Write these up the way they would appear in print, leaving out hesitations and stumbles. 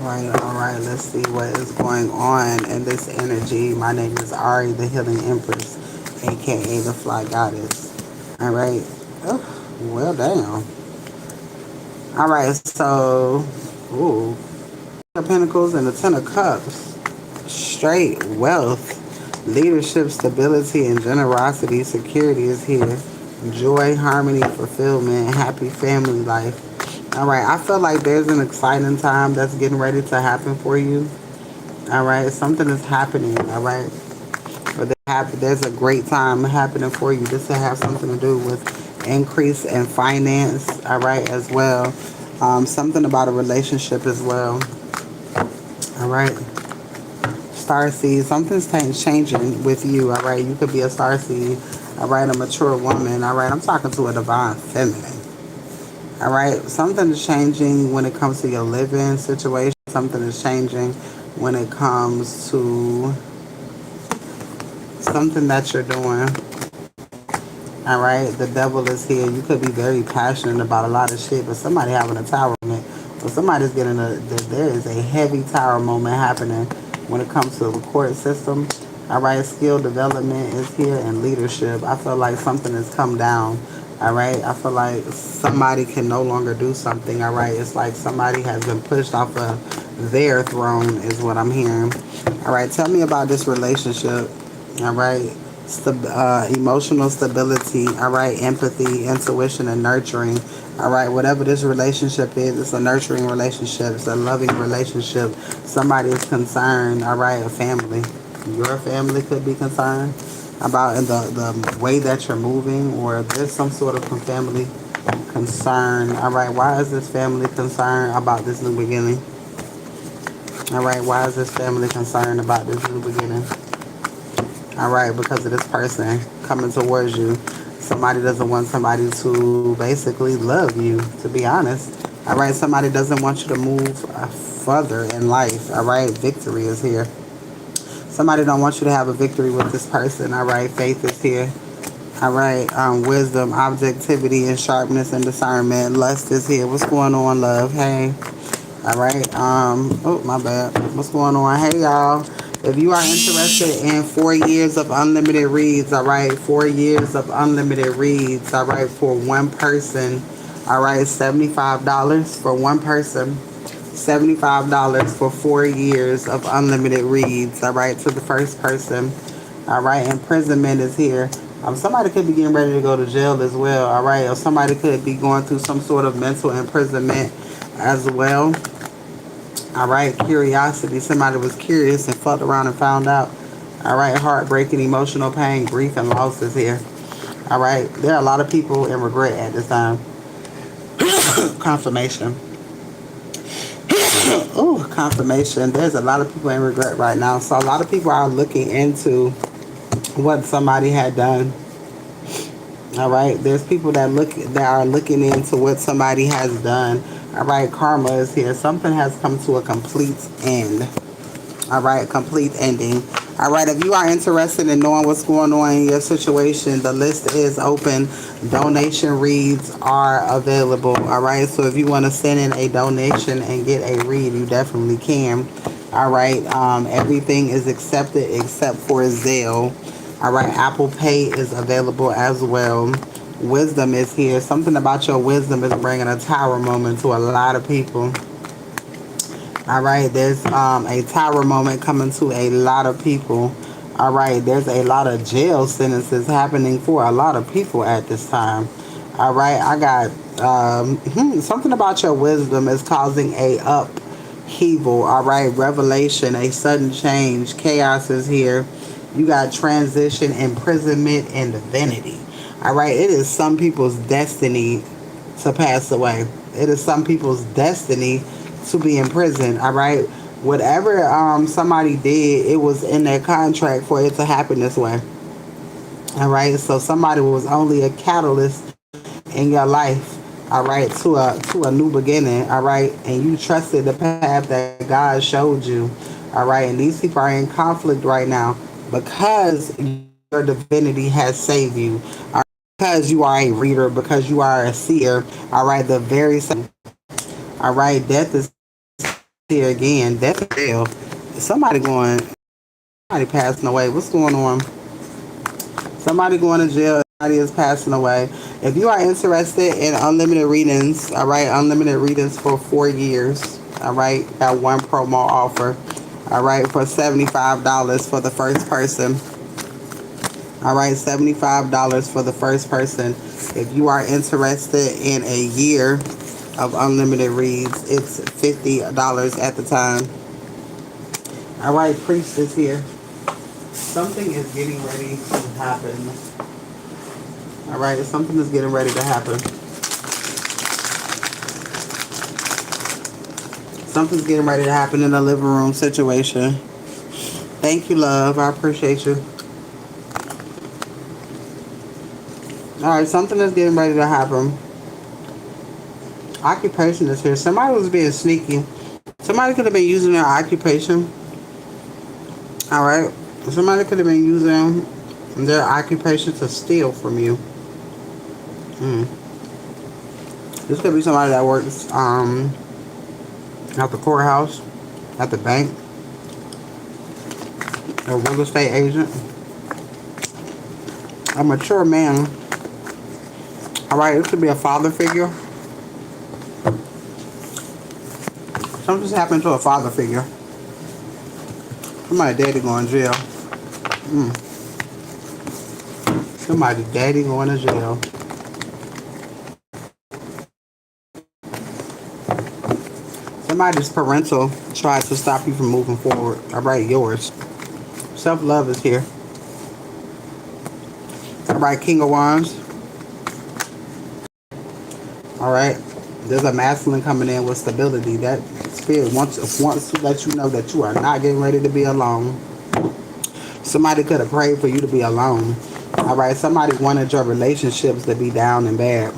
All right, let's see what is going on in this energy. My name is Ari, the Healing Empress, aka the Fly Goddess. All right. Oh, well, damn. All right, so, ooh, of Pentacles and the Ten of Cups. Straight wealth, leadership, stability, and generosity. Security is here. Joy, harmony, fulfillment, happy family life. All right, I feel like there's an exciting time that's getting ready to happen for you. All right, something is happening. All right, but there's a great time happening for you. This will have something to do with increase in finance. All right, as well. Something about a relationship as well. All right. Star seed, something's changing with you. All right, you could be a star seed. All right, a mature woman. All right, I'm talking to a divine feminine. All right, something is changing when it comes to your living situation. Something is changing when it comes to something that you're doing. All right, the devil is here. You could be very passionate about a lot of shit, but somebody having a tower moment, or somebody's getting there is a heavy tower moment happening when it comes to the court system. All right, skill development is here and leadership. I feel like something has come down. All right, I feel like somebody can no longer do something. All right, it's like somebody has been pushed off of their throne, is what I'm hearing. All right, tell me about this relationship. All right, emotional stability. All right, empathy, intuition, and nurturing. All right, whatever this relationship is, it's a nurturing relationship. It's a loving relationship. Somebody is concerned. All right, a family. Your family could be concerned about in the way that you're moving, or there's some sort of family concern. All right, why is this family concerned about this new beginning? All right, why is this family concerned about this new beginning? All right, because of this person coming towards you. Somebody doesn't want somebody to basically love you, to be honest. All right, somebody doesn't want you to move further in life. All right, victory is here. Somebody don't want you to have a victory with this person. All right, faith is here. All right, wisdom, objectivity, and sharpness and discernment. Lust is here. What's going on, love? Hey. All right. Oh, my bad. What's going on? Hey, y'all. If you are interested in 4 years of unlimited reads, all right, 4 years of unlimited reads, all right, for one person, all right, $75 for one person, $75 for 4 years of unlimited reads, all right, to the first person, all right, imprisonment is here. Somebody could be getting ready to go to jail as well, all right, or somebody could be going through some sort of mental imprisonment as well. All right, curiosity. Somebody was curious and fucked around and found out. All right, heartbreaking, emotional pain, grief, and loss is here. All right, there are a lot of people in regret at this time. Confirmation. Oh, confirmation. There's a lot of people in regret right now. So a lot of people are looking into what somebody had done. All right, there's people that are looking into what somebody has done. All right, karma is here. Something has come to a complete end. All right, complete ending. All right, if you are interested in knowing what's going on in your situation, the list is open. Donation reads are available. All right, so if you want to send in a donation and get a read, you definitely can. All right, everything is accepted except for Zelle. All right, Apple Pay is available as well. Wisdom is here. Something about your wisdom is bringing a tower moment to a lot of people. All right, there's a tower moment coming to a lot of people. All right, there's a lot of jail sentences happening for a lot of people at this time. All right, I got something about your wisdom is causing a upheaval. All right, revelation, a sudden change. Chaos is here. You got transition, imprisonment, and divinity. All right, it is some people's destiny to pass away. It is some people's destiny to be in prison. All right, whatever somebody did, it was in their contract for it to happen this way. All right, so somebody was only a catalyst in your life. All right, to a new beginning. All right, and you trusted the path that God showed you. All right, and these people are in conflict right now because your divinity has saved you. All right, because you are a reader, because you are a seer. All right, the very same. All right, death is here again. Death in jail. Somebody going, somebody passing away. What's going on? Somebody going to jail. Somebody is passing away. If you are interested in unlimited readings, all right, unlimited readings for 4 years, all right, got one promo offer, all right, for $75 for the first person. All right, $75 for the first person. If you are interested in a year of unlimited reads, it's $50 at the time. All right, priest is here. Something is getting ready to happen. All right, something is getting ready to happen. Something's getting ready to happen in the living room situation. Thank you, love. I appreciate you. All right, something is getting ready to happen. Occupation is here. Somebody was being sneaky. Somebody could have been using their occupation. All right. Somebody could have been using their occupation to steal from you. This could be somebody that works at the courthouse, at the bank, a real estate agent, a mature man. All right, this could be a father figure. Something's happened to a father figure. Somebody's daddy going to jail. Somebody's daddy going to jail. Somebody's parental tried to stop you from moving forward. All right, yours. Self-love is here. All right, King of Wands. All right. There's a masculine coming in with stability. That spirit wants to let you know that you are not getting ready to be alone. Somebody could have prayed for you to be alone. All right. Somebody wanted your relationships to be down and bad.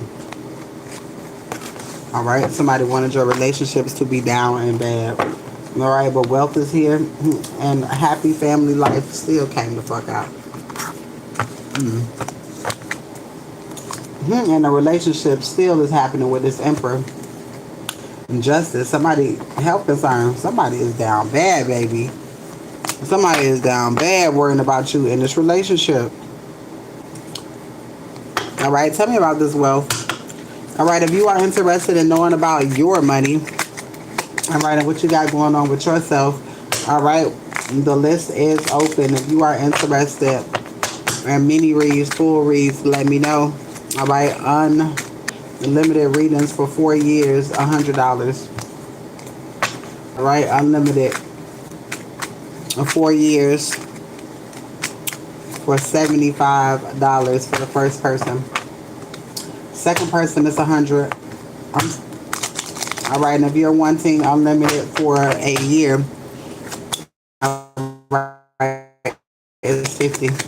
All right. Somebody wanted your relationships to be down and bad. All right. But wealth is here. And a happy family life still came the fuck out. And the relationship still is happening with this emperor. Injustice. Somebody, health concern. Somebody is down bad, baby. Somebody is down bad worrying about you in this relationship. All right. Tell me about this wealth. All right. If you are interested in knowing about your money, all right, and what you got going on with yourself, all right, the list is open. If you are interested in mini reads, full reads, let me know. All right, unlimited readings for 4 years, $100. All right, unlimited 4 years for $75 for the first person. Second person is $100. All right, and if you're wanting unlimited for a year, all right, it's $50.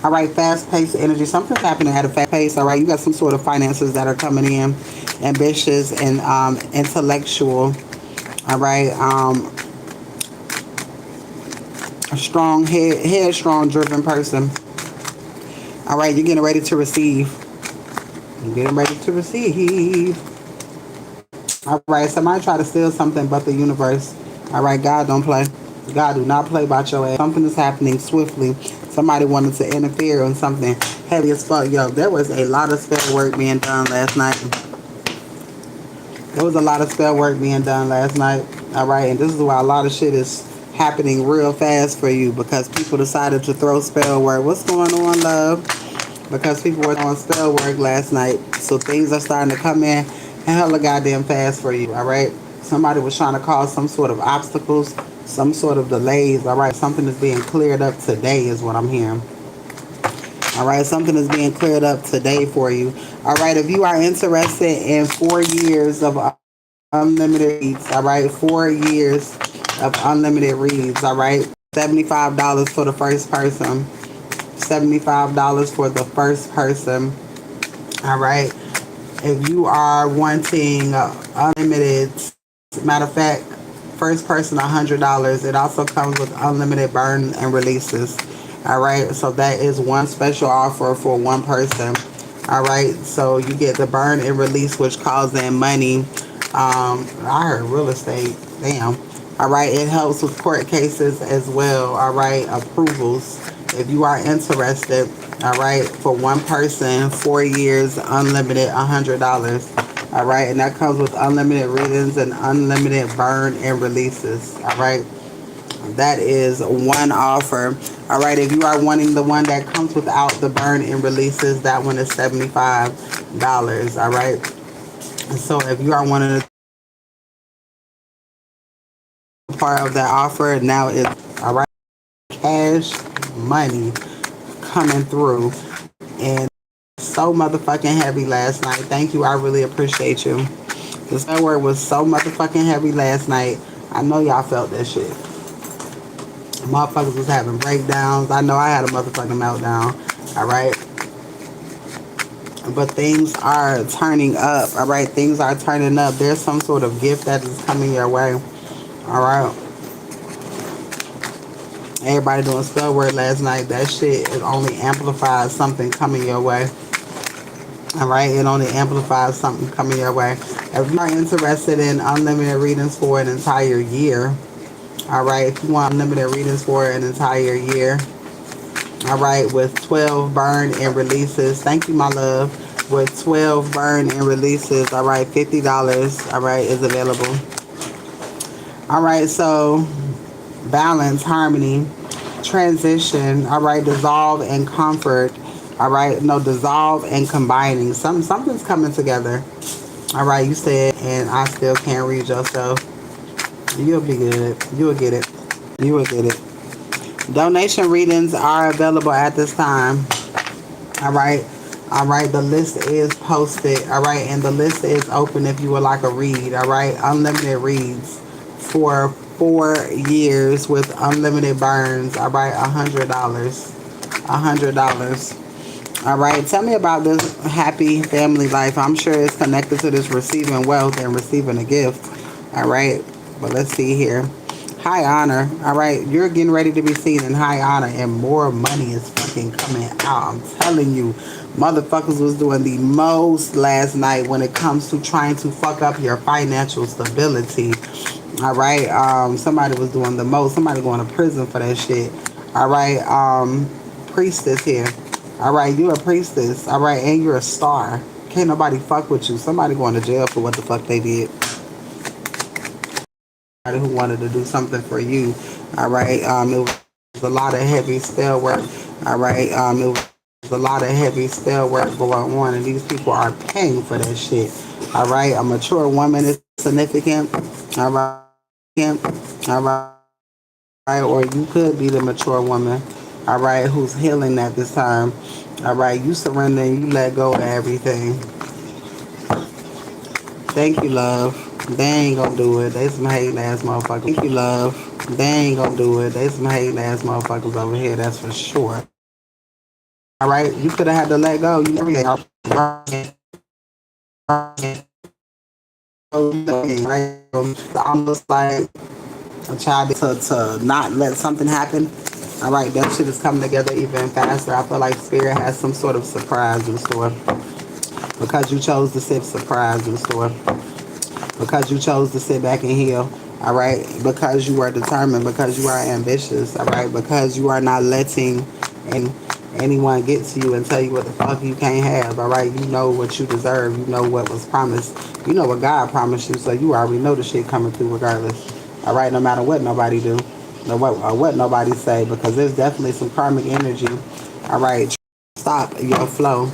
All right, fast-paced energy. Something's happening at a fast pace. All right, you got some sort of finances that are coming in, ambitious and intellectual. All right, a strong, headstrong, driven person. All right, you're getting ready to receive. You're getting ready to receive. All right, somebody try to steal something but the universe. All right, God don't play. God do not play about your ass. Something is happening swiftly. Somebody wanted to interfere on something heavy as fuck. Yo, there was a lot of spell work being done last night. There was a lot of spell work being done last night. All right, and this is why a lot of shit is happening real fast for you, because people decided to throw spell work. What's going on, love? Because people were on spell work last night. So things are starting to come in hella goddamn fast for you, all right? Somebody was trying to cause some sort of obstacles, some sort of delays, all right? Something is being cleared up today is what I'm hearing. All right, something is being cleared up today for you. All right, if you are interested in 4 years of unlimited reads, all right? 4 years of unlimited reads, all right? $75 for the first person. $75 for the first person. All right. If you are wanting unlimited, matter of fact, first person $100. It also comes with unlimited burn and releases. All right. So that is one special offer for one person. All right. So you get the burn and release, which calls in money. I heard real estate. Damn. All right. It helps with court cases as well. All right. Approvals. If you are interested. All right. For one person, 4 years, unlimited, $100. All right. And that comes with unlimited readings and unlimited burn and releases. All right. That is one offer. All right. If you are wanting the one that comes without the burn and releases, that one is $75. All right. So if you are wanting to part of that offer, now is all right. Cash money coming through, and so motherfucking heavy last night. Thank you. I really appreciate you. The spell word was so motherfucking heavy last night. I know y'all felt that shit. Motherfuckers was having breakdowns. I know I had a motherfucking meltdown. All right. But things are turning up. All right. Things are turning up. There's some sort of gift that is coming your way. All right. Everybody doing spell word last night. That shit, it only amplifies something coming your way. All right. It only amplifies something coming your way. If you are interested in unlimited readings for an entire year, all right. If you want unlimited readings for an entire year, all right, with 12 burn and releases. Thank you, my love. With 12 burn and releases, all right, $50, all right, is available. All right, so balance, harmony, transition, all right, dissolve and comfort, all right, no, dissolve and combining. Something's coming together. All right, you said, and I still can't read yourself. You'll be good. You'll get it. You will get it. Donation readings are available at this time. All right. All right. The list is posted. All right. And the list is open if you would like a read. All right. Unlimited reads for 4 years with unlimited burns. All right. $100. $100. All right. Tell me about this happy family life. I'm sure it's connected to this receiving wealth and receiving a gift. All right. But let's see here. High honor. All right. You're getting ready to be seen in high honor, and more money is fucking coming out. I'm telling you, motherfuckers was doing the most last night when it comes to trying to fuck up your financial stability. All right. Somebody was doing the most. Somebody going to prison for that shit. All right. Priestess here. All right. You're a priestess. All right. And you're a star. Can't nobody fuck with you. Somebody going to jail for what the fuck they did. Who wanted to do something for you. All right. It was a lot of heavy spell work. All right. It was a lot of heavy spell work going on, and these people are paying for that shit. All right. A mature woman is significant. All right. All right. Or you could be the mature woman. All right. Who's healing at this time. All right. You surrender and you let go of everything. Thank you, love. They ain't gonna do it. They some hating ass motherfuckers. Thank you, love. They ain't gonna do it. They some hating ass motherfuckers over here. That's for sure. All right, you could have had to let go. You everything. Right? Almost like a child to not let something happen. All right, that shit is coming together even faster. I feel like Spirit has some sort of surprise in store because you chose to sit surprise in store. Because you chose to sit back and heal, all right? Because you are determined, because you are ambitious, all right? Because you are not letting anyone get to you and tell you what the fuck you can't have, all right? You know what you deserve. You know what was promised. You know what God promised you, so you already know the shit coming through regardless, all right? No matter what nobody do, what nobody say, because there's definitely some karmic energy, all right? Stop your flow.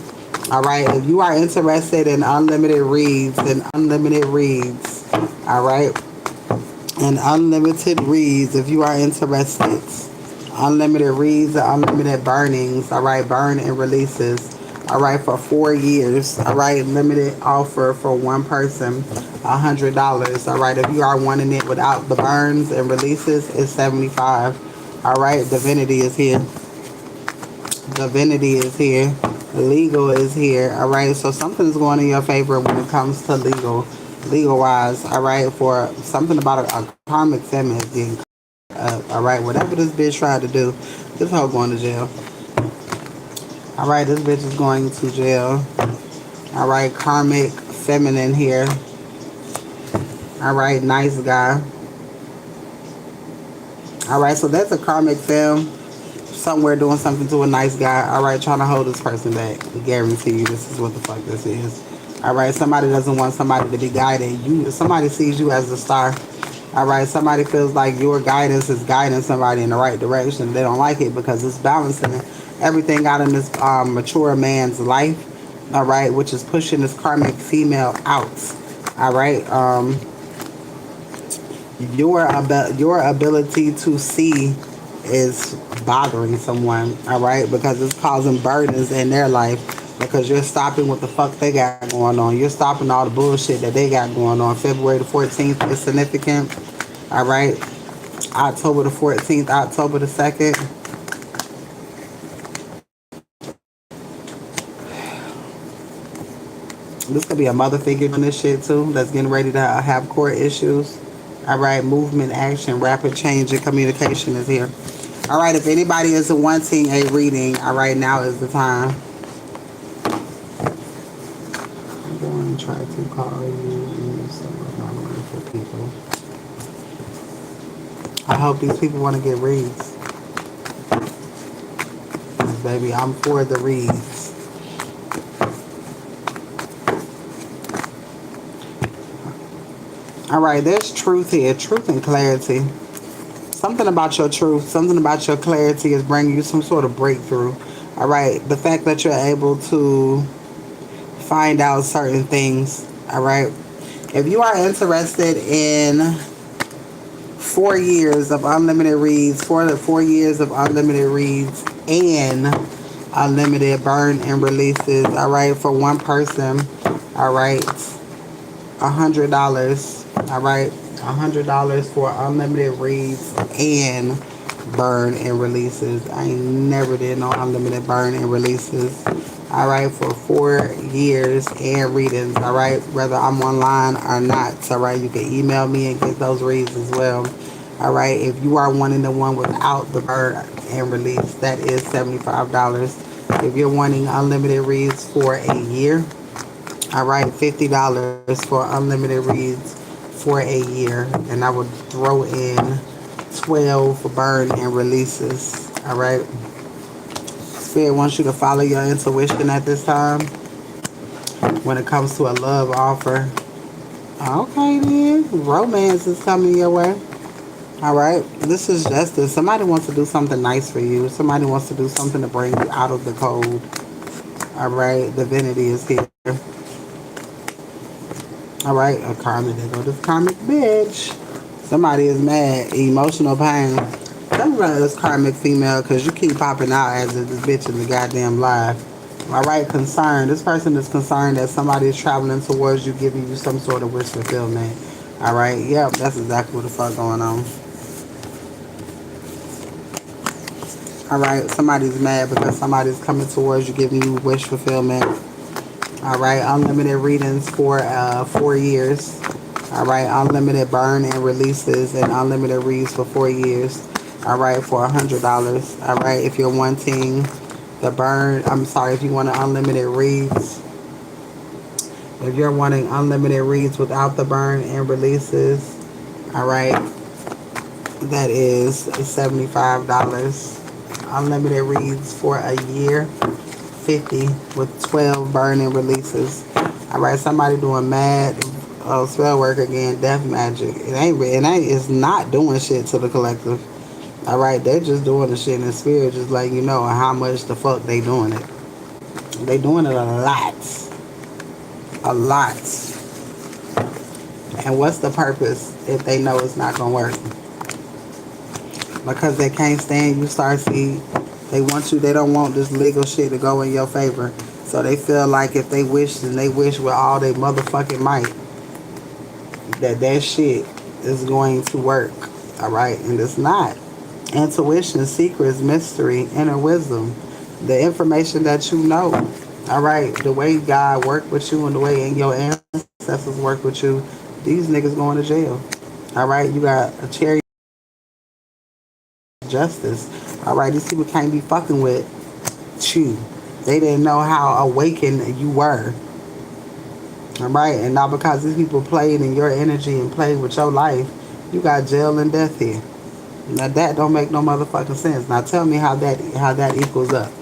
All right, if you are interested in unlimited reads, all right, and unlimited reads, if you are interested, unlimited reads and unlimited burnings, all right, burn and releases, all right, for 4 years, all right, limited offer for one person, $100, all right, if you are wanting it without the burns and releases, it's $75, all right, divinity is here. Divinity is here. Legal is here. All right. So something's going in your favor when it comes to legal wise. All right. For something about a karmic feminine being up. All right. Whatever this bitch tried to do, this hoe going to jail. All right. This bitch is going to jail. All right. Karmic feminine here. All right, nice guy. All right, so that's a karmic film somewhere doing something to a nice guy. All right, trying to hold this person back. I guarantee you this is what the fuck this is. All right, somebody doesn't want somebody to be guided. Somebody sees you as a star. All right, somebody feels like your guidance is guiding somebody in the right direction. They don't like it because it's balancing everything out in this mature man's life. All right, which is pushing this karmic female out. All right, your ability to see is bothering someone, all right, because it's causing burdens in their life because you're stopping what the fuck they got going on. You're stopping all the bullshit that they got going on. February the 14th is significant, all right. October the 14th, October the 2nd. This could be a mother figure doing this shit too that's getting ready to have court issues. All right, movement, action, rapid change, and communication is here. All right, if anybody is wanting a reading, all right, now is the time. I'm going to try to call you and some of my wonderful people. I hope these people want to get reads. Baby, I'm for the reads. All right, there's truth here, truth and clarity. Something about your truth, something about your clarity is bringing you some sort of breakthrough. All right, the fact that you're able to find out certain things. All right, if you are interested in 4 years of unlimited reads, 4 years of unlimited reads and unlimited burn and releases, all right, for one person, all right, $100. All right, $100 for unlimited reads and burn and releases. I ain't never did no unlimited burn and releases. All right, for 4 years and readings. All right, whether I'm online or not. All right, you can email me and get those reads as well. All right, if you are wanting the one without the burn and release, that is $75. If you're wanting unlimited reads for a year, all right, $50 for unlimited reads for a year, and I would throw in 12 burn and releases. All right, Spirit wants you to follow your intuition at this time when it comes to a love offer. Okay, then romance is coming your way. All right, this is justice. Somebody wants to do something nice for you. Somebody wants to do something to bring you out of the cold. All right, divinity is here. All right, a karmic. There go this karmic bitch. Somebody is mad. Emotional pain. Tell me about this karmic female because you keep popping out as if this bitch is a goddamn lie. All right, concern. This person is concerned that somebody is traveling towards you, giving you some sort of wish fulfillment. All right, yep, that's exactly what the fuck going on. All right, somebody's mad because somebody's coming towards you, giving you wish fulfillment. All right, unlimited readings for 4 years. All right, unlimited burn and releases and unlimited reads for 4 years. All right, for $100. All right, if you're wanting the burn, I'm sorry, if you want unlimited reads. If you're wanting unlimited reads without the burn and releases, all right, that is $75. Unlimited reads for a year, 50 with 12 burn and releases. All right, somebody doing mad spell work again, death magic. It's not doing shit to the collective. All right, they're just doing the shit in spirit, just letting you know how much the fuck they doing it. They doing it a lot. A lot. And what's the purpose if they know it's not gonna work? Because they can't stand you, Starseed. They want you, they don't want this legal shit to go in your favor. So they feel like if they wish, and they wish with all their motherfucking might, that shit is going to work. All right, and it's not. Intuition, secrets, mystery, inner wisdom, the information that you know. All right, the way God worked with you and the way your ancestors work with you, these niggas going to jail. All right, you got a cherry justice. All right, these people can't be fucking with you. They didn't know how awakened you were. All right, and now because these people played in your energy and played with your life, you got jail and death here. Now that don't make no motherfucking sense. Now tell me how that equals up.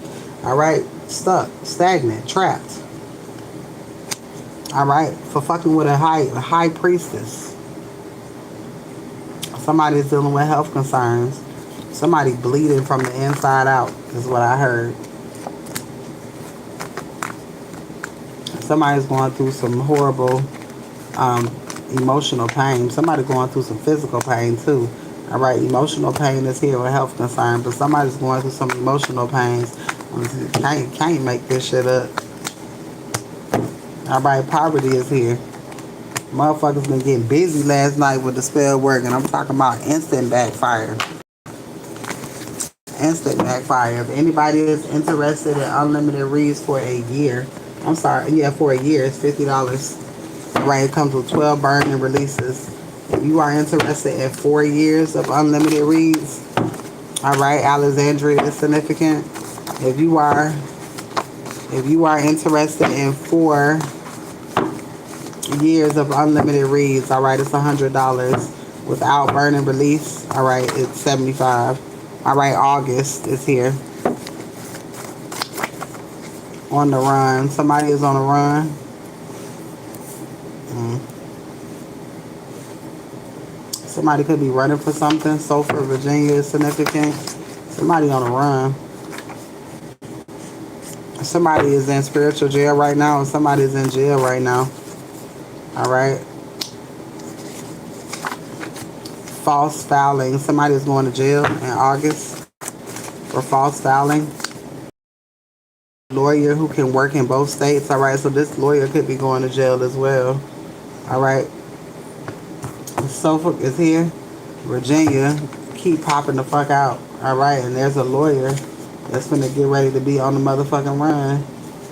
All right, stuck, stagnant, trapped. All right, for fucking with a high priestess. Somebody's dealing with health concerns. Somebody bleeding from the inside out is what I heard. Somebody's going through some horrible um, emotional pain. Somebody going through some physical pain too. All right, emotional pain is here with health concern, but somebody's going through some emotional pains. Can't make this shit up. All right, poverty is here. Motherfuckers been getting busy last night with the spell work, and I'm talking about instant backfire. Instant backfire. If anybody is interested in unlimited reads for a year, I'm sorry, yeah, for a year, it's $50. Right, it comes with 12 burn-in releases. If you are interested in 4 years of unlimited reads, all right, Alexandria is significant. If you are interested in 4 years of unlimited reads, all right, it's $100. Without burn-in release, all right, it's $75. All right, August is here. On the run. Somebody is on the run. Somebody could be running for something. Sulphur, Virginia is significant. Somebody on the run. Somebody is in spiritual jail right now, and somebody is in jail right now. All right. False filing. Somebody is going to jail in August for false filing. Lawyer who can work in both states. All right, so this lawyer could be going to jail as well. All right. Suffolk is here. Virginia, keep popping the fuck out. All right, and there's a lawyer that's gonna get ready to be on the motherfucking run.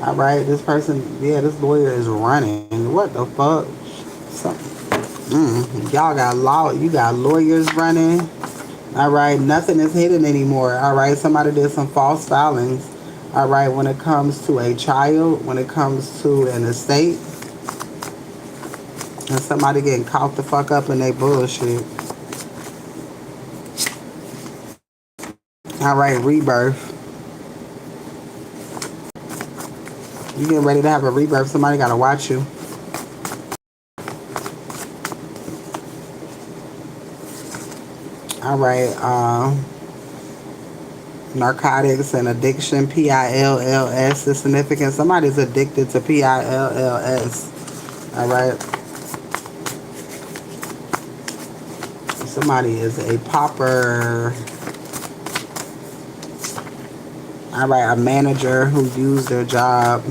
All right, this person, yeah, this lawyer is running. What the fuck? Y'all got you got lawyers running. All right, nothing is hidden anymore. All right, somebody did some false filings. All right, when it comes to a child, when it comes to an estate, and somebody getting caught the fuck up in their bullshit. All right, rebirth. You getting ready to have a rebirth, somebody gotta watch you. All right, narcotics and addiction, PILLS is significant. Somebody's addicted to PILLS. All right. Somebody is a pauper. All right, a manager who used their job.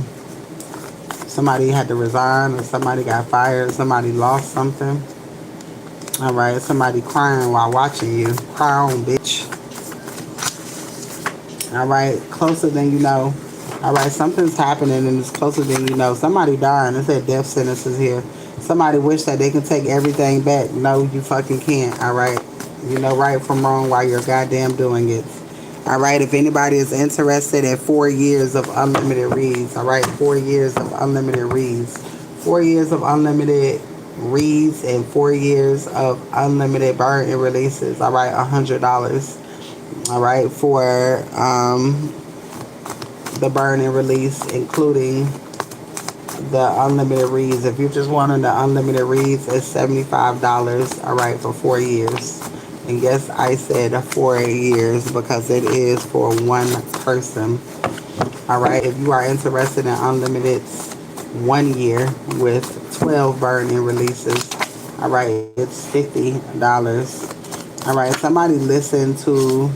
Somebody had to resign, or somebody got fired. Somebody lost something. All right, somebody crying while watching you. Cry on, bitch. All right, closer than you know. All right, something's happening and it's closer than you know. Somebody dying. It said death sentences here. Somebody wish that they can take everything back. No, you fucking can't. All right, you know right from wrong while you're goddamn doing it. All right, if anybody is interested in 4 years of unlimited reads, all right, 4 years of unlimited reads, 4 years of unlimited reads, and 4 years of unlimited burn-in releases, all right, $100. All right, for the burn-in release, including the unlimited reads. If you just wanted the unlimited reads, it's $75, all right, for 4 years. And yes, I said 4 years because it is for one person. All right, if you are interested in unlimited 1 year with 12 burn-in releases, all right, it's $50. All right, somebody listened to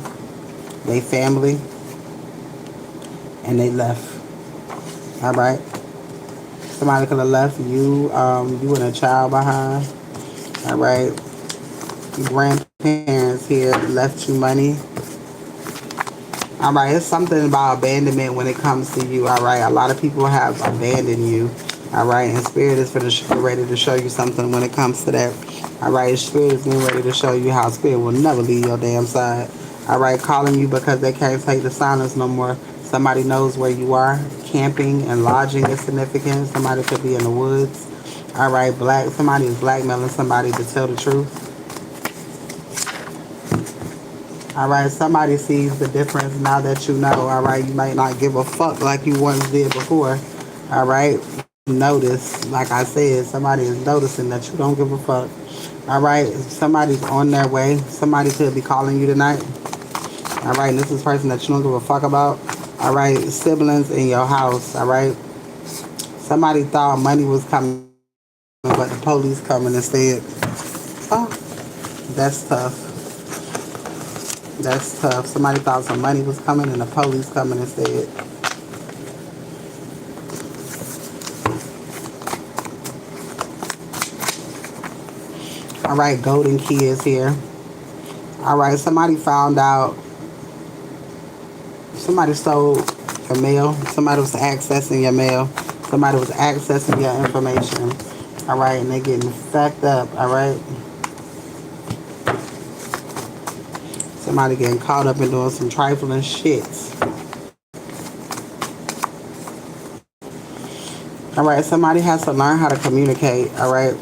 their family and they left. All right, somebody could have left you, you and a child behind. All right, grandparents here left you money. All right, it's something about abandonment when it comes to you. All right, a lot of people have abandoned you. All right, and Spirit is ready to show you something when it comes to that. All right, Spirit is getting ready to show you how Spirit will never leave your damn side. All right, calling you because they can't take the silence no more. Somebody knows where you are. Camping and lodging is significant. Somebody could be in the woods. All right, somebody is blackmailing somebody to tell the truth. All right, somebody sees the difference now that you know. All right, you might not give a fuck like you once did before. All right, you notice, like I said, somebody is noticing that you don't give a fuck. All right, somebody's on their way. Somebody could be calling you tonight. All right, and this is a person that you don't give a fuck about. All right, siblings in your house. All right, somebody thought money was coming, but the police coming instead. Oh, that's tough. That's tough. Somebody thought some money was coming and the police coming instead. All right, golden key is here. All right, somebody found out. Somebody stole your mail. Somebody was accessing your mail. Somebody was accessing your information. All right, and they're getting fucked up. All right. Somebody getting caught up in doing some trifling shits. All right, somebody has to learn how to communicate. All right.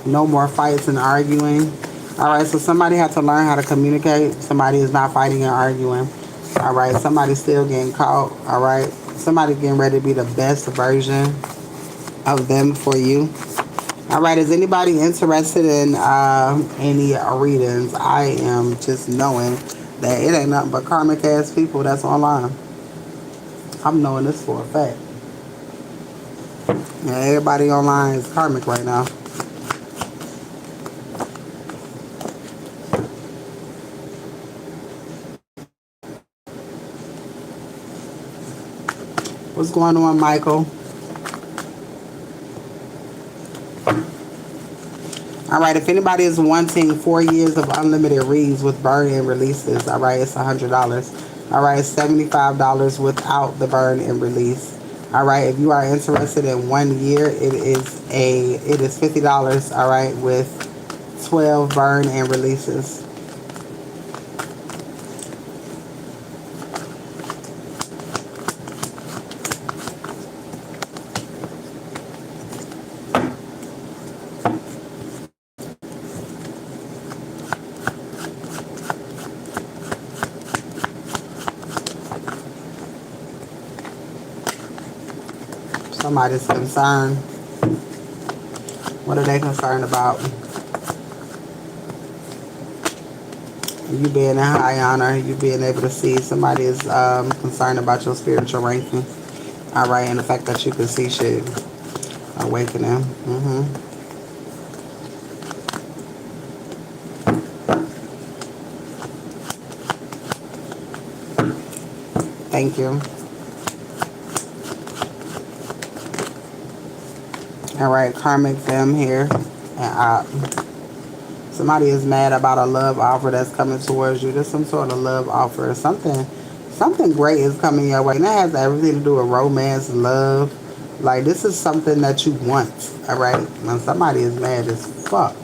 No more fights and arguing. All right, so somebody had to learn how to communicate. Somebody is not fighting and arguing. All right, somebody's still getting caught. All right, somebody getting ready to be the best version of them for you. All right, is anybody interested in any readings? I am just knowing that it ain't nothing but karmic ass people that's online. I'm knowing this for a fact. Yeah, everybody online is karmic right now. What's going on, Michael? All right, if anybody is wanting 4 years of unlimited reads with burn and releases, all right, it's $100. All right, it's $75 without the burn and release. All right, if you are interested in 1 year, it is $50. All right, with 12 burn and releases. Somebody's concerned. What are they concerned about? You being in high honor, you being able to see. Somebody is concerned about your spiritual ranking. All right, and the fact that you can see shit. Awakening. Thank you. All right, karmic femme here. And somebody is mad about a love offer that's coming towards you. There's some sort of love offer. Something great is coming your way. And that has everything to do with romance, love. Like, this is something that you want. All right? Now, somebody is mad as fuck.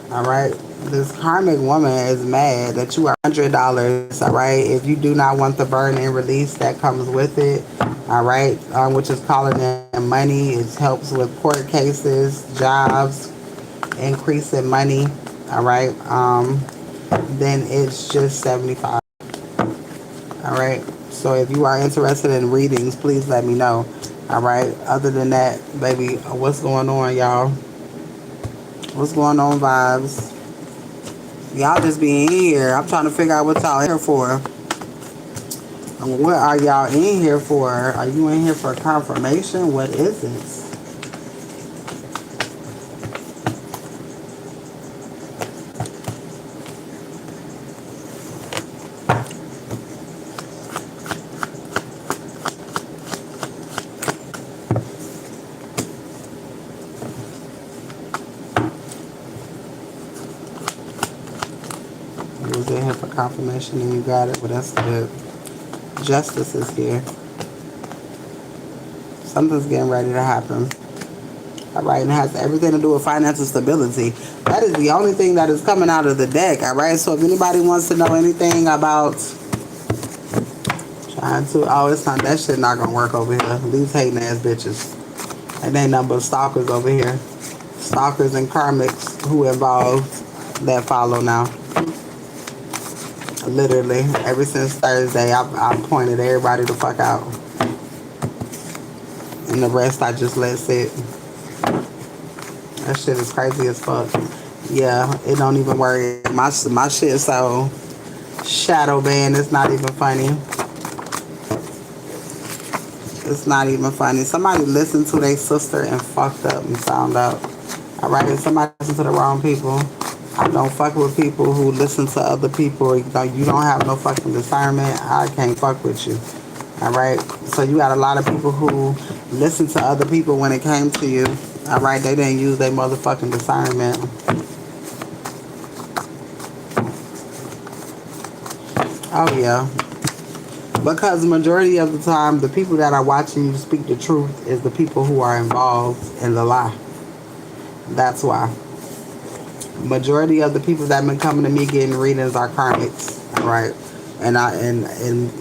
All right? This karmic woman is mad that you are $100. All right? If you do not want the burn and release that comes with it. All right? Which is calling in money. It helps with court cases, jobs, increase in money. All right, then it's just $75. All right, so if you are interested in readings, please let me know. All right, other than that, baby, what's going on, y'all? What's going on, vibes? Y'all just be in here. I'm trying to figure out what y'all here for. What are y'all in here for? Are you in here for confirmation? What is it? Was in here for confirmation and you got it, but that's good. Justice is here. Something's getting ready to happen. All right, and it has everything to do with financial stability. That is the only thing that is coming out of the deck. All right, so if anybody wants to know anything about trying to, oh, it's not, that shit not gonna work over here. These hating ass bitches. And ain't nothing but stalkers over here. Stalkers and karmics who involved that follow now. Literally, ever since Thursday, I've pointed everybody the fuck out. And the rest I just let sit. That shit is crazy as fuck. Yeah, it don't even worry. My shit so shadow banned, it's not even funny. It's not even funny. Somebody listened to their sister and fucked up and found out. Alright, somebody listened to the wrong people. I don't fuck with people who listen to other people. You don't have no fucking discernment. I can't fuck with you. Alright? So you got a lot of people who listen to other people when it came to you. Alright? They didn't use their motherfucking discernment. Oh yeah. Because the majority of the time, the people that are watching you speak the truth is the people who are involved in the lie. That's why. Majority of the people that have been coming to me getting readings are karmics, right? And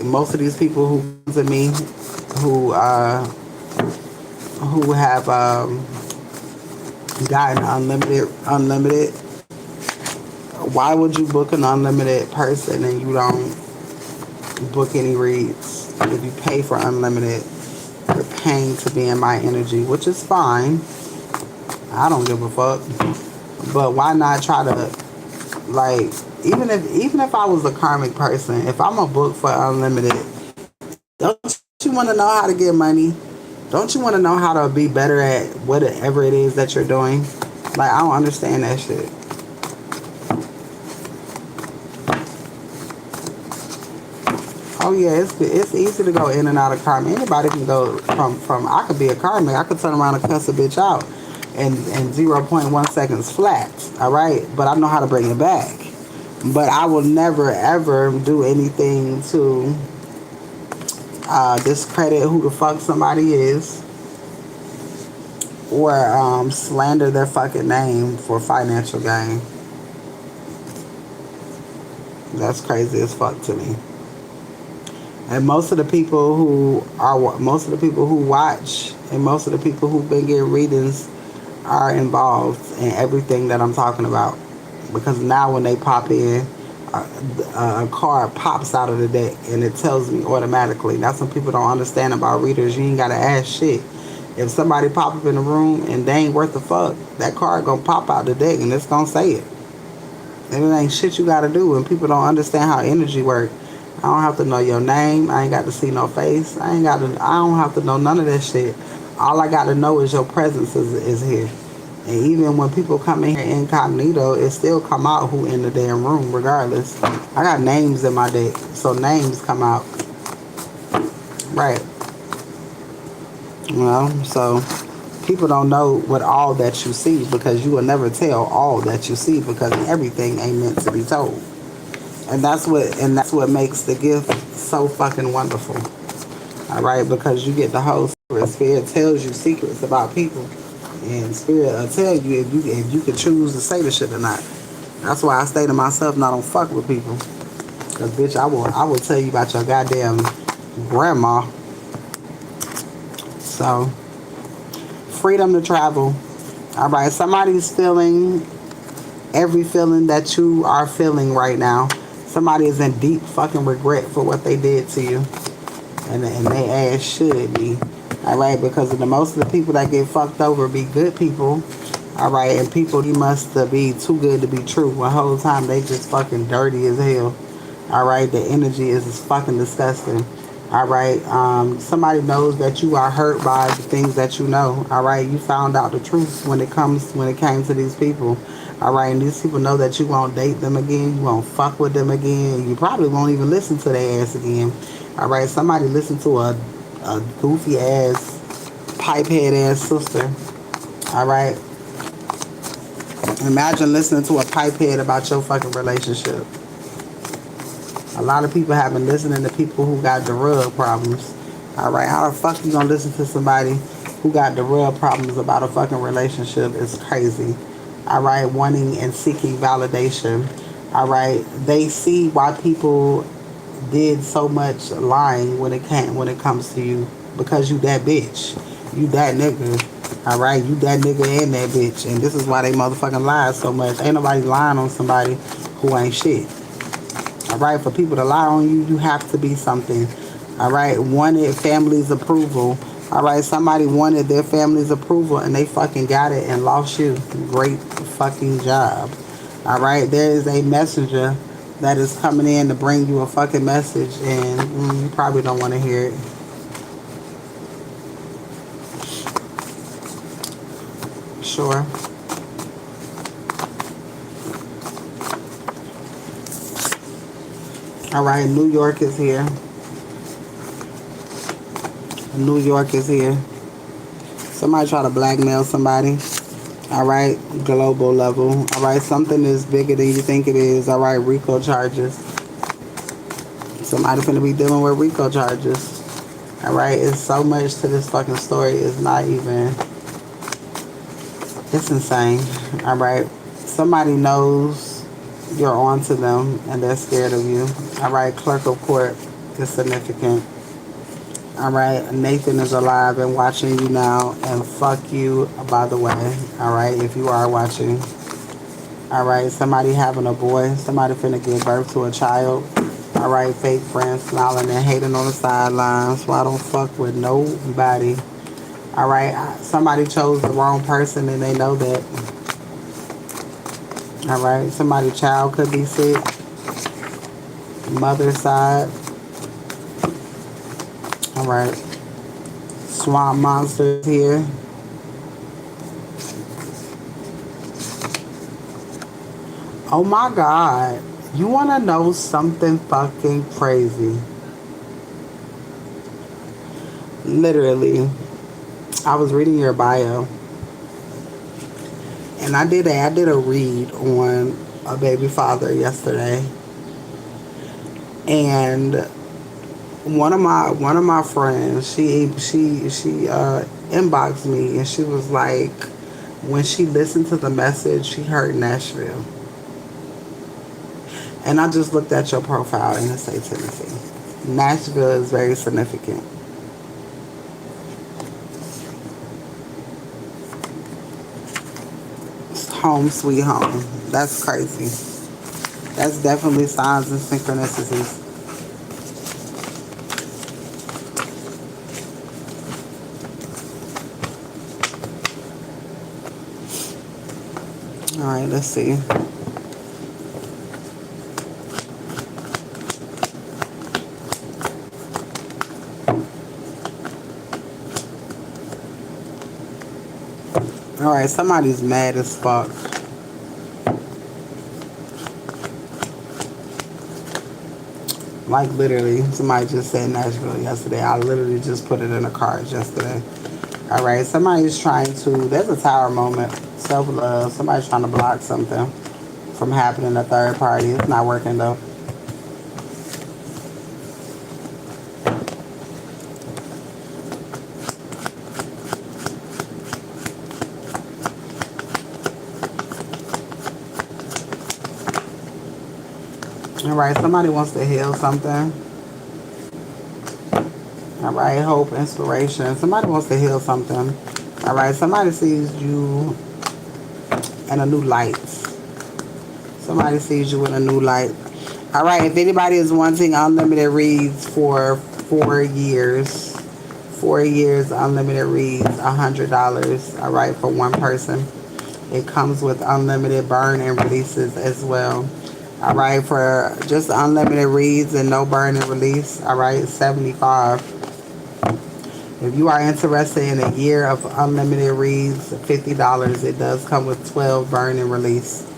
most of these people who come to me, who have gotten unlimited. Why would you book an unlimited person and you don't book any reads? If you pay for unlimited, you're paying to be in my energy, which is fine. I don't give a fuck. But why not try to, like, even if I was a karmic person, if I'm a book for unlimited, don't you want to know how to get money? Don't you want to know how to be better at whatever it is that you're doing? Like, I don't understand that shit. Oh yeah, it's easy to go in and out of karma. Anybody can go from I could be a karmic. I could turn around and cuss a bitch out in 0.1 seconds flat. All right, but I know how to bring it back. But I will never ever do anything to discredit who the fuck somebody is or slander their fucking name for financial gain. That's crazy as fuck to me. And most of the people who watch and most of the people who've been getting readings are involved in everything that I'm talking about. Because now when they pop in, a card pops out of the deck and it tells me automatically. That's what people don't understand about readers. You ain't gotta ask shit. If somebody pop up in the room and they ain't worth the fuck, that card gonna pop out the deck and it's gonna say it. And it ain't shit you gotta do. And people don't understand how energy works. I don't have to know your name. I ain't got to see no face. I don't have to know none of that shit. All I got to know is your presence is here. And even when people come in here incognito, it still come out who in the damn room regardless. I got names in my deck, so names come out. Right. You know, so people don't know what all that you see because you will never tell all that you see because everything ain't meant to be told. And that's what makes the gift so fucking wonderful. All right, because you get the whole secret. Spirit tells you secrets about people, and Spirit will tell you if you can choose to say the shit or not. That's why I stay to myself and I don't fuck with people. Cause bitch, I will tell you about your goddamn grandma. So, freedom to travel. All right, somebody's feeling every feeling that you are feeling right now. Somebody is in deep fucking regret for what they did to you. And they ass should be. Alright, because of most of the people that get fucked over be good people. Alright, and people you must be too good to be true. The whole time they just fucking dirty as hell. Alright, the energy is fucking disgusting. Alright, somebody knows that you are hurt by the things that you know. Alright, you found out the truth when it came to these people. Alright, and these people know that you won't date them again, you won't fuck with them again, you probably won't even listen to their ass again. Alright, somebody listen to a goofy ass, pipehead ass sister. Alright. Imagine listening to a pipehead about your fucking relationship. A lot of people have been listening to people who got the drug problems. Alright, how the fuck you gonna listen to somebody who got the real problems about a fucking relationship? Is crazy. Alright, wanting and seeking validation. Alright, they see why people did so much lying when it comes to you. Because you that bitch. You that nigga. Alright, you that nigga and that bitch. And this is why they motherfucking lie so much. Ain't nobody lying on somebody who ain't shit. Alright, for people to lie on you, you have to be something. Alright, wanted family's approval. Alright, somebody wanted their family's approval and they fucking got it and lost you. Great fucking job. Alright, there is a messenger that is coming in to bring you a fucking message and you probably don't want to hear it. Sure. Alright, New York is here. New York is here. Somebody try to blackmail somebody. Alright, global level. Alright, something is bigger than you think it is. Alright, RICO charges. Somebody finna be dealing with RICO charges. Alright, it's so much to this fucking story. It's not even... It's insane. Alright, somebody knows you're on to them and they're scared of you. Alright, clerk of court is significant. Alright, Nathan is alive and watching you now. And fuck you, by the way. Alright, if you are watching. Alright, somebody having a boy. Somebody finna give birth to a child. Alright, fake friends smiling and hating on the sidelines. So I don't fuck with nobody. Alright, somebody chose the wrong person and they know that. Alright, somebody's child could be sick. Mother's side. Alright. Swamp monsters here. Oh my God. You want to know something fucking crazy? Literally. I was reading your bio. And I did a read on a baby father yesterday. And one of my friends, she inboxed me and she was like, when she listened to the message, she heard Nashville. And I just looked at your profile and it say Tennessee. Nashville is very significant. Home sweet home. That's crazy. That's definitely signs and synchronicities. All right, let's see. All right, somebody's mad as fuck. Like literally, somebody just said Nashville yesterday. I literally just put it in the cards yesterday. All right, somebody's trying to, there's a tower moment. Self-love. Somebody's trying to block something from happening to third party. It's not working though. All right, somebody wants to heal something. All right, hope, inspiration. Somebody wants to heal something. All right, somebody sees you in a new light. Somebody sees you in a new light. All right, if anybody is wanting unlimited reads for 4 years, 4 years unlimited reads, $100. All right, for one person. It comes with unlimited burn and releases as well. All right, for just unlimited reads and no burn and release. All right, $75. If you are interested in a year of unlimited reads, $50. It does come with 12 burn and release.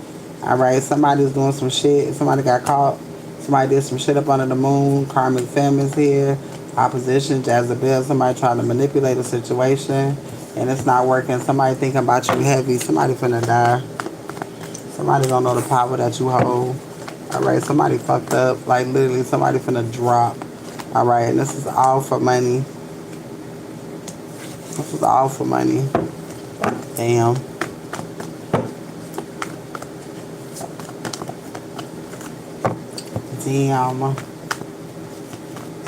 All right, somebody's doing some shit. Somebody got caught. Somebody did some shit up under the moon. Karmic family's here. Opposition, Jezebel. Somebody trying to manipulate a situation and it's not working. Somebody thinking about you heavy. Somebody finna die. Somebody don't know the power that you hold. All right, somebody fucked up. Like literally, somebody finna drop. All right, and this is all for money. This is all for money. Damn. Damn.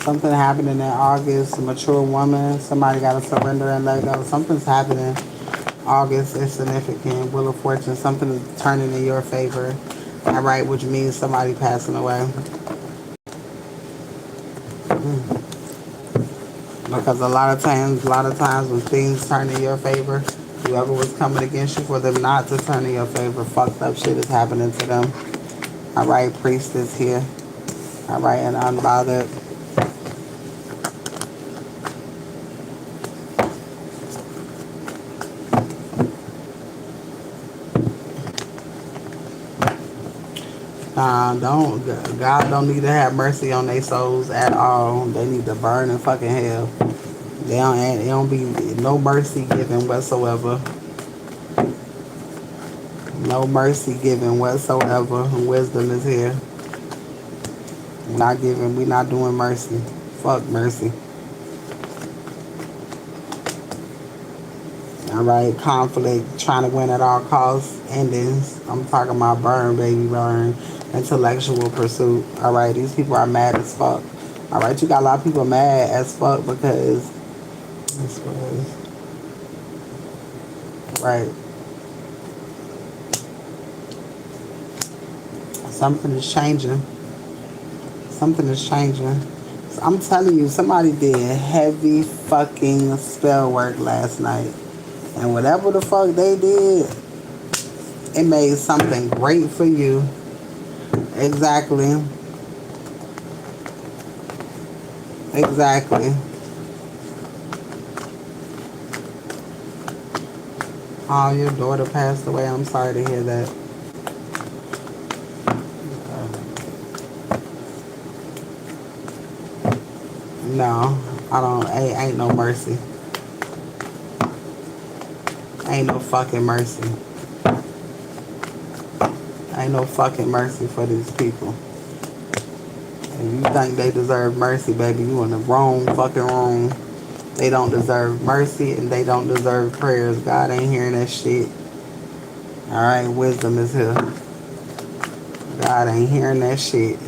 Something happening in August. A mature woman. Somebody got to surrender and let go. Something's happening. August is significant. Wheel of Fortune, something is turning in your favor. All right, which means somebody passing away. Because a lot of times when things turn in your favor, whoever was coming against you for them not to turn in your favor, fucked up shit is happening to them. All right, priest is here. All right, and unbothered. God don't need to have mercy on their souls at all. They need to burn in fucking hell. They don't be no mercy given whatsoever. No mercy given whatsoever. Wisdom is here. We not doing mercy. Fuck mercy. Alright, conflict, trying to win at all costs, endings. I'm talking about burn, baby, burn. Intellectual pursuit. Alright, these people are mad as fuck. Alright, you got a lot of people mad as fuck because this was right. Something is changing. Something is changing. I'm telling you, somebody did heavy fucking spell work last night. And whatever the fuck they did, it made something great for you. Exactly. Exactly. Oh, your daughter passed away. I'm sorry to hear that. No, I don't. Ain't no mercy. Ain't no fucking mercy. Ain't no fucking mercy for these people. If you think they deserve mercy, baby, you in the wrong fucking room. They don't deserve mercy and they don't deserve prayers. God ain't hearing that shit. Alright, wisdom is here. God ain't hearing that shit.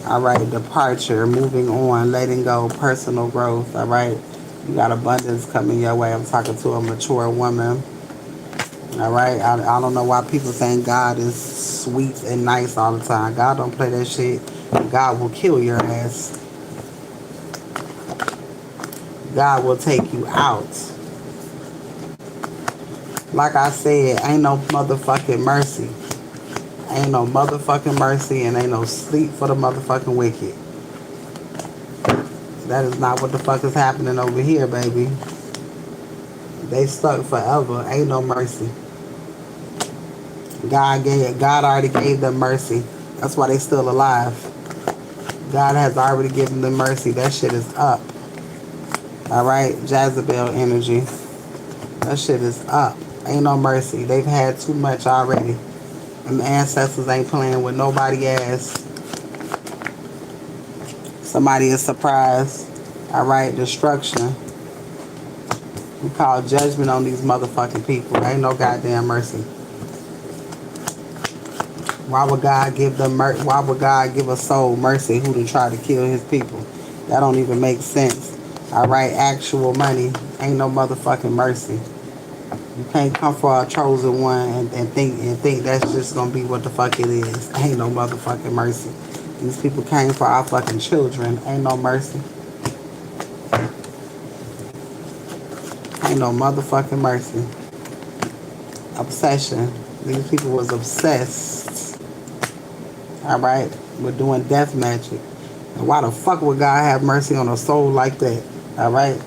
Alright, departure, moving on, letting go, personal growth. Alright, you got abundance coming your way. I'm talking to a mature woman. Alright, I don't know why people think God is sweet and nice all the time. God don't play that shit. God will kill your ass. God will take you out. Like I said, ain't no motherfucking mercy. Ain't no motherfucking mercy and ain't no sleep for the motherfucking wicked. That is not what the fuck is happening over here, baby. They stuck forever. Ain't no mercy. God already gave them mercy. That's why they still alive. God has already given them mercy. That shit is up. Alright, Jezebel energy. That shit is up. Ain't no mercy. They've had too much already. And the ancestors ain't playing with nobody ass. Somebody is surprised. Alright, destruction. We call judgment on these motherfucking people. Ain't no goddamn mercy. Why would God give them mercy? Why would God give a soul mercy who to try to kill his people? That don't even make sense. Alright, actual money. Ain't no motherfucking mercy. You can't come for a chosen one and think that's just gonna be what the fuck it is. Ain't no motherfucking mercy. These people came for our fucking children. Ain't no mercy. Ain't no motherfucking mercy. Obsession. These people was obsessed. Alright? With doing death magic. And why the fuck would God have mercy on a soul like that? Alright?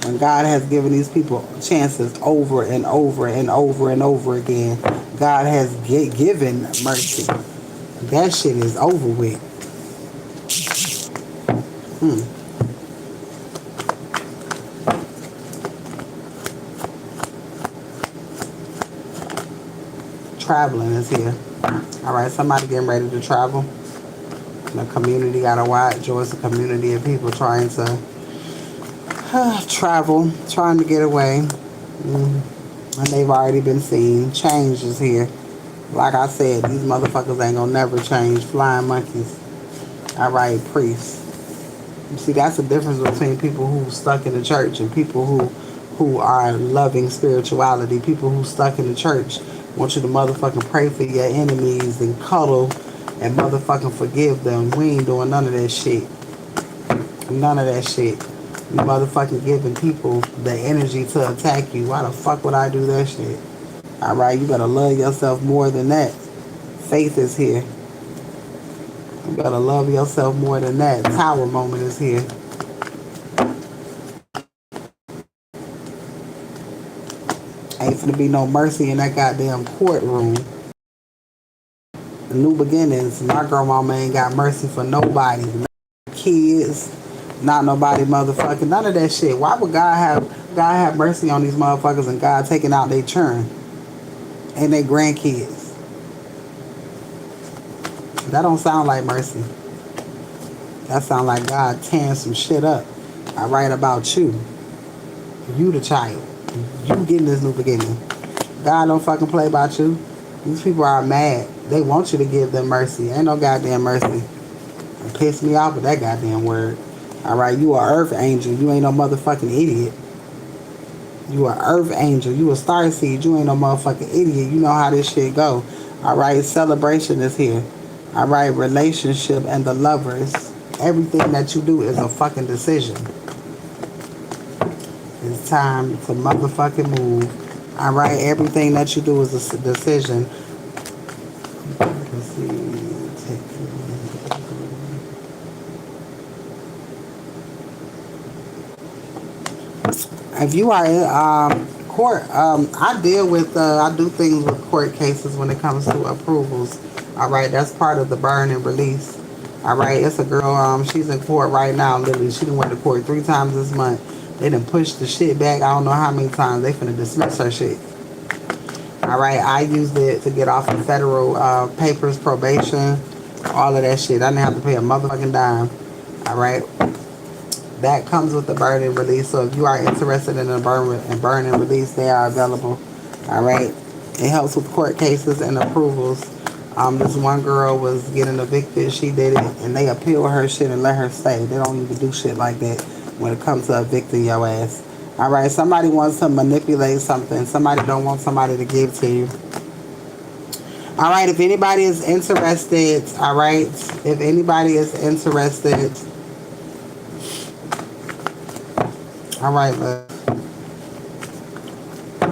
When God has given these people chances over and over and over and over again, God has given mercy. That shit is over with. Traveling is here. Alright, somebody getting ready to travel. The community got a wide joyous community of people trying to travel, trying to get away. And they've already been seen. Change is here. Like I said, these motherfuckers ain't gonna never change. Flying monkeys. Alright, priests. You see, that's the difference between people who stuck in the church and people who are loving spirituality, people who stuck in the church, want you to motherfucking pray for your enemies and cuddle and motherfucking forgive them. We ain't doing none of that shit. None of that shit. You motherfucking giving people the energy to attack you. Why the fuck would I do that shit? Alright, you better love yourself more than that. Faith is here. You better love yourself more than that. Tower moment is here. Ain't finna be no mercy in that goddamn courtroom. New beginnings. My grandmama ain't got mercy for nobody. No kids, not nobody motherfucking. None of that shit. Why would God have mercy on these motherfuckers and God taking out their children and their grandkids? That don't sound like mercy. That sound like God tearing some shit up. I write about you. You the child. You getting this new beginning. God don't fucking play about you. These people are mad. They want you to give them mercy. Ain't no goddamn mercy. It pissed me off with that goddamn word. Alright, you a earth angel. You ain't no motherfucking idiot. You a earth angel. You a star seed. You ain't no motherfucking idiot. You know how this shit go. Alright, celebration is here. Alright, relationship and the lovers. Everything that you do is a fucking decision. It's time to motherfucking move. Alright, everything that you do is a decision. Let's see. If you are in court, I deal with, I do things with court cases when it comes to approvals. Alright, that's part of the burn and release. Alright, it's a girl, she's in court right now, literally. She done went to court 3 times this month. They done pushed the shit back, I don't know how many times. They finna dismiss her shit. Alright, I used it to get off of federal papers, probation, all of that shit. I didn't have to pay a motherfucking dime. Alright. That comes with the burn and release. So if you are interested in a burn and release, they are available. Alright. It helps with court cases and approvals. This one girl was getting evicted. She did it and they appealed her shit and let her stay. They don't even do shit like that when it comes to evicting your ass. Alright, somebody wants to manipulate something. Somebody don't want somebody to give to you. Alright, if anybody is interested, alright, if anybody is interested, alright,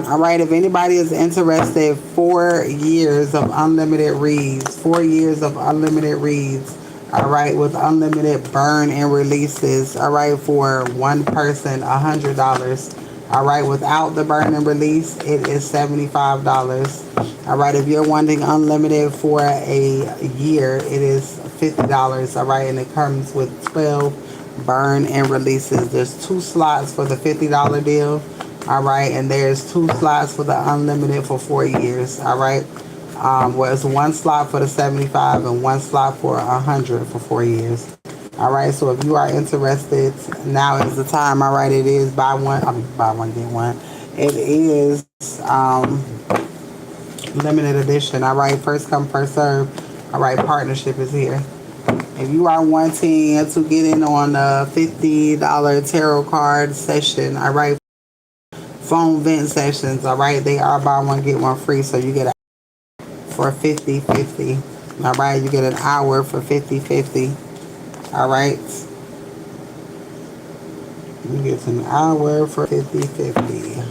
alright, if anybody is interested, 4 years of unlimited reads, 4 years of unlimited reads, alright, with unlimited burn and releases, alright, for one person, $100. Alright, without the burn and release, it is $75. Alright, if you're wanting unlimited for a year, it is $50. Alright, and it comes with 12 burn and releases. There's 2 slots for the $50 deal. Alright, and there's 2 slots for the unlimited for 4 years. Alright. Well, it's 1 slot for the 75 and 1 slot for 100 for 4 years. Alright, so if you are interested, now is the time. Alright, it is buy one get one. It is limited edition. Alright, first come, first serve. Alright, partnership is here. If you are wanting to get in on a $50 tarot card session, alright, phone vent sessions, alright, they are buy one get one free, so you get for $50.50. Alright, you get an hour for $50.50. Alright. You get an hour for $50.50.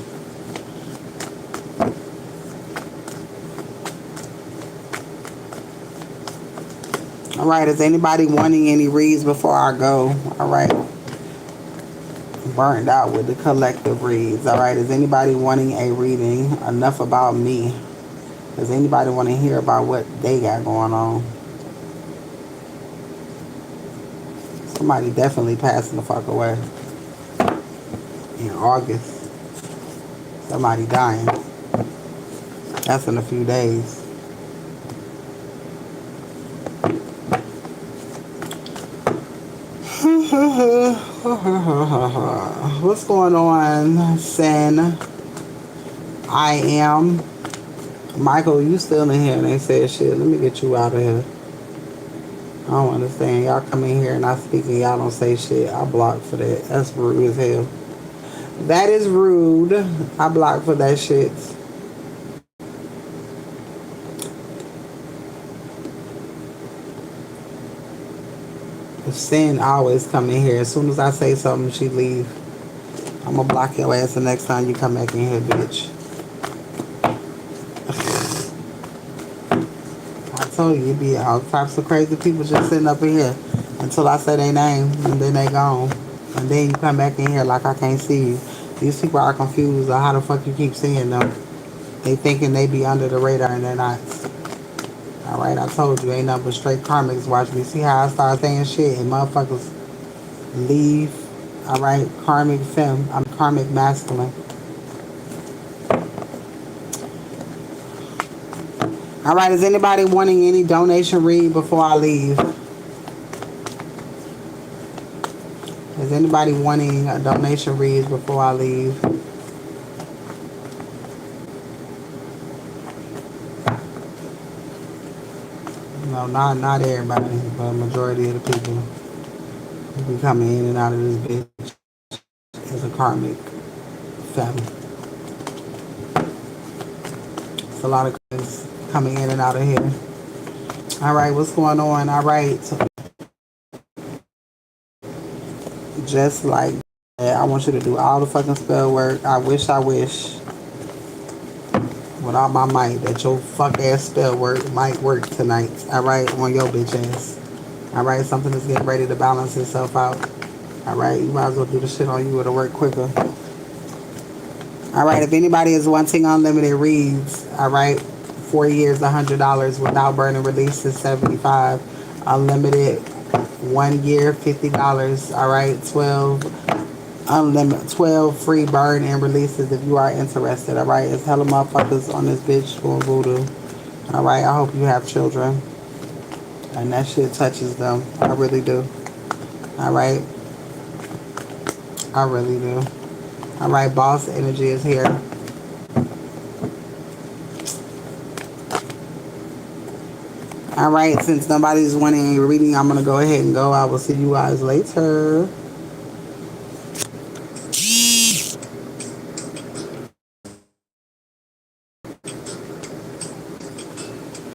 Alright, is anybody wanting any reads before I go? Alright. Burned out with the collective reads. Alright, is anybody wanting a reading? Enough about me. Does anybody want to hear about what they got going on? Somebody definitely passing the fuck away. In August. Somebody dying. That's in a few days. What's going on, Sen? I am. Michael, you still in here and they said shit. Let me get you out of here. I don't understand. Y'all come in here and I speak and y'all don't say shit. I block for that. That's rude as hell. That is rude. I blocked for that shit. Sin always come in here. As soon as I say something, she leave. I'm gonna block your ass the next time you come back in here, bitch. I told you, it be all types of crazy people just sitting up in here until I say their name, and then they gone. And then you come back in here like I can't see you. These people are confused on how the fuck you keep seeing them. They thinking they be under the radar and they're not. Alright, I told you, ain't nothing but straight karmics. Watch me. See how I start saying shit and motherfuckers leave. Alright, karmic femme. I'm karmic masculine. Alright, is anybody wanting any donation read before I leave? Is anybody wanting a donation read before I leave? No, not everybody, but a majority of the people who be coming in and out of this bitch is a karmic family. It's a lot of kids coming in and out of here. Alright, what's going on? Alright. Just like that, I want you to do all the fucking spell work. I wish with all my might that your fuck ass spell work might work tonight. Alright, on your bitch ass. Alright, something is getting ready to balance itself out. Alright, you might as well do the shit on you. It'll work quicker. Alright, if anybody is wanting unlimited reads, alright, 4 years, $100. Without burning release is $75. Unlimited 1 year, $50. Alright, 12 free burn and releases if you are interested. Alright, it's hella motherfuckers on this bitch doing voodoo. Alright, I hope you have children and that shit touches them. I really do. Alright, I really do. Alright, boss energy is here. Alright, since nobody's wanting a reading, I'm going to go ahead and go. I will see you guys later.